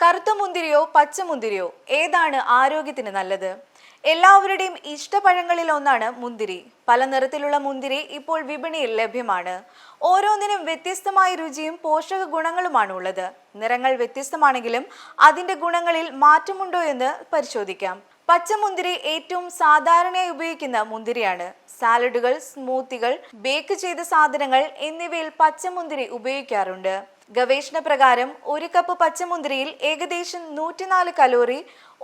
കറുത്ത മുന്തിരിയോ പച്ചമുന്തിരിയോ ഏതാണ് ആരോഗ്യത്തിന് നല്ലത്? എല്ലാവരുടെയും ഇഷ്ടപഴങ്ങളിൽ ഒന്നാണ് മുന്തിരി. പല നിറത്തിലുള്ള മുന്തിരി ഇപ്പോൾ വിപണിയിൽ ലഭ്യമാണ്. ഓരോന്നിനും വ്യത്യസ്തമായ രുചിയും പോഷക ഗുണങ്ങളുമാണ് ഉള്ളത്. നിറങ്ങൾ വ്യത്യസ്തമാണെങ്കിലും അതിന്റെ ഗുണങ്ങളിൽ മാറ്റമുണ്ടോ എന്ന് പരിശോധിക്കാം. പച്ചമുന്തിരി ഏറ്റവും സാധാരണയായി ഉപയോഗിക്കുന്ന മുന്തിരിയാണ്. സാലഡുകൾ, സ്മൂത്തികൾ, ബേക്ക് ചെയ്ത സാധനങ്ങൾ എന്നിവയിൽ പച്ചമുന്തിരി ഉപയോഗിക്കാറുണ്ട്. ഗവേഷണ പ്രകാരം ഒരു കപ്പ് പച്ചമുന്തിരിയിൽ ഏകദേശം 104 കലോറി,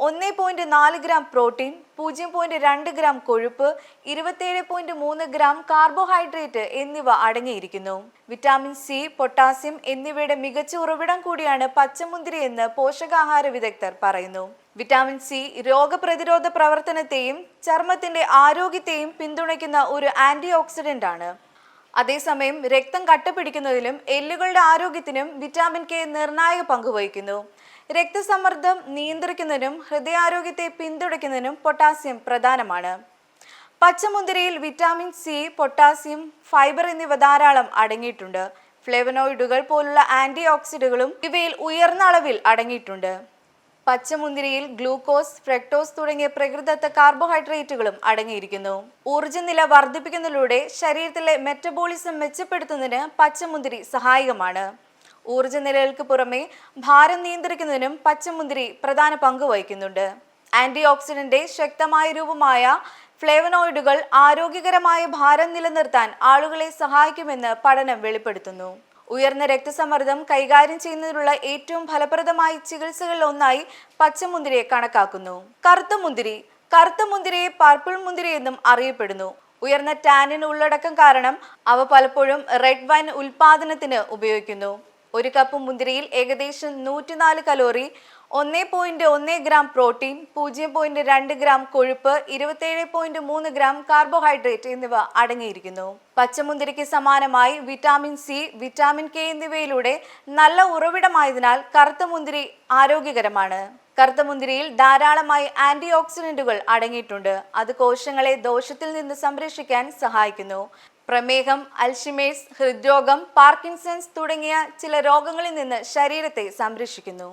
1.4 ഗ്രാം പ്രോട്ടീൻ, 0.2 ഗ്രാം കൊഴുപ്പ്, 27.3 ഗ്രാം കാർബോഹൈഡ്രേറ്റ് എന്നിവ അടങ്ങിയിരിക്കുന്നു. വിറ്റാമിൻ സി, പൊട്ടാസ്യം എന്നിവയുടെ മികച്ച ഉറവിടം കൂടിയാണ് പച്ചമുന്തിരി എന്ന് പോഷകാഹാര വിദഗ്ധർ പറയുന്നു. വിറ്റാമിൻ സി രോഗപ്രതിരോധ പ്രവർത്തനത്തെയും ചർമ്മത്തിന്റെ ആരോഗ്യത്തെയും പിന്തുണയ്ക്കുന്ന ഒരു ആന്റി ഓക്സിഡന്റ് ആണ്. അതേസമയം രക്തം കട്ടപിടിക്കുന്നതിലും എല്ലുകളുടെ ആരോഗ്യത്തിനും വിറ്റാമിൻ കെ നിർണായക പങ്ക് വഹിക്കുന്നു. രക്തസമ്മർദ്ദം നിയന്ത്രിക്കുന്നതിനും ഹൃദയാരോഗ്യത്തെ പിന്തുണയ്ക്കുന്നതിനും പൊട്ടാസ്യം പ്രധാനമാണ്. പച്ചമുന്തിരിയിൽ വിറ്റാമിൻ സി, പൊട്ടാസ്യം, ഫൈബർ എന്നിവ ധാരാളം അടങ്ങിയിട്ടുണ്ട്. ഫ്ലേവനോയിഡുകൾ പോലുള്ള ആന്റി ഓക്സിഡന്റുകളും ഇവയിൽ ഉയർന്ന അളവിൽ അടങ്ങിയിട്ടുണ്ട്. പച്ചമുന്തിരിയിൽ ഗ്ലൂക്കോസ്, ഫ്രക്ടോസ് തുടങ്ങിയ പ്രകൃതിദത്ത കാർബോഹൈഡ്രേറ്റുകളും അടങ്ങിയിരിക്കുന്നു. ഊർജ്ജനില വർദ്ധിപ്പിക്കുന്നതിലൂടെ ശരീരത്തിലെ മെറ്റബോളിസം മെച്ചപ്പെടുത്തുന്നതിന് പച്ചമുന്തിരി സഹായകമാണ്. ഊർജ്ജനിലകൾക്ക് പുറമെ ഭാരം നിയന്ത്രിക്കുന്നതിനും പച്ചമുന്തിരി പ്രധാന പങ്ക് വഹിക്കുന്നുണ്ട്. ആന്റി ഓക്സിഡന്റ് ശക്തമായ രൂപമായ ഫ്ലേവനോയിഡുകൾ ആരോഗ്യകരമായ ഭാരം നിലനിർത്താൻ ആളുകളെ സഹായിക്കുമെന്ന് പഠനം വെളിപ്പെടുത്തുന്നു. ഉയർന്ന രക്തസമ്മർദ്ദം കൈകാര്യം ചെയ്യുന്നതിനുള്ള ഏറ്റവും ഫലപ്രദമായ ചികിത്സകളിൽ ഒന്നായി പച്ചമുന്തിരിയെ കണക്കാക്കുന്നു. കറുത്ത മുന്തിരിയെ പർപ്പിൾ മുന്തിരി എന്നും അറിയപ്പെടുന്നു. ഉയർന്ന ടാനിൻ ഉള്ളടക്കം കാരണം അവ പലപ്പോഴും റെഡ് വൈൻ ഉൽപാദനത്തിന് ഉപയോഗിക്കുന്നു. ഒരു കപ്പ് മുന്തിരിയിൽ ഏകദേശം 104 കലോറി, 1.1 ഗ്രാം പ്രോട്ടീൻ, 0.2 ഗ്രാം കൊഴുപ്പ്, 27.3 ഗ്രാം കാർബോഹൈഡ്രേറ്റ് എന്നിവ അടങ്ങിയിരിക്കുന്നു. പച്ചമുന്തിരിക്ക് സമാനമായി വിറ്റാമിൻ സി, വിറ്റാമിൻ കെ എന്നിവയിലൂടെ നല്ല ഉറവിടമായതിനാൽ കറുത്ത മുന്തിരി ആരോഗ്യകരമാണ്. കറുത്ത മുന്തിരിയിൽ ധാരാളമായി ആന്റി ഓക്സിഡന്റുകൾ അടങ്ങിയിട്ടുണ്ട്. അത് കോശങ്ങളെ ദോഷത്തിൽ നിന്ന് സംരക്ഷിക്കാൻ സഹായിക്കുന്നു. പ്രമേഹം, അൽഷിമേഴ്സ്, ഹൃദ്രോഗം, പാർക്കിൻസൺസ് തുടങ്ങിയ ചില രോഗങ്ങളിൽ നിന്ന് ശരീരത്തെ സംരക്ഷിക്കുന്നു.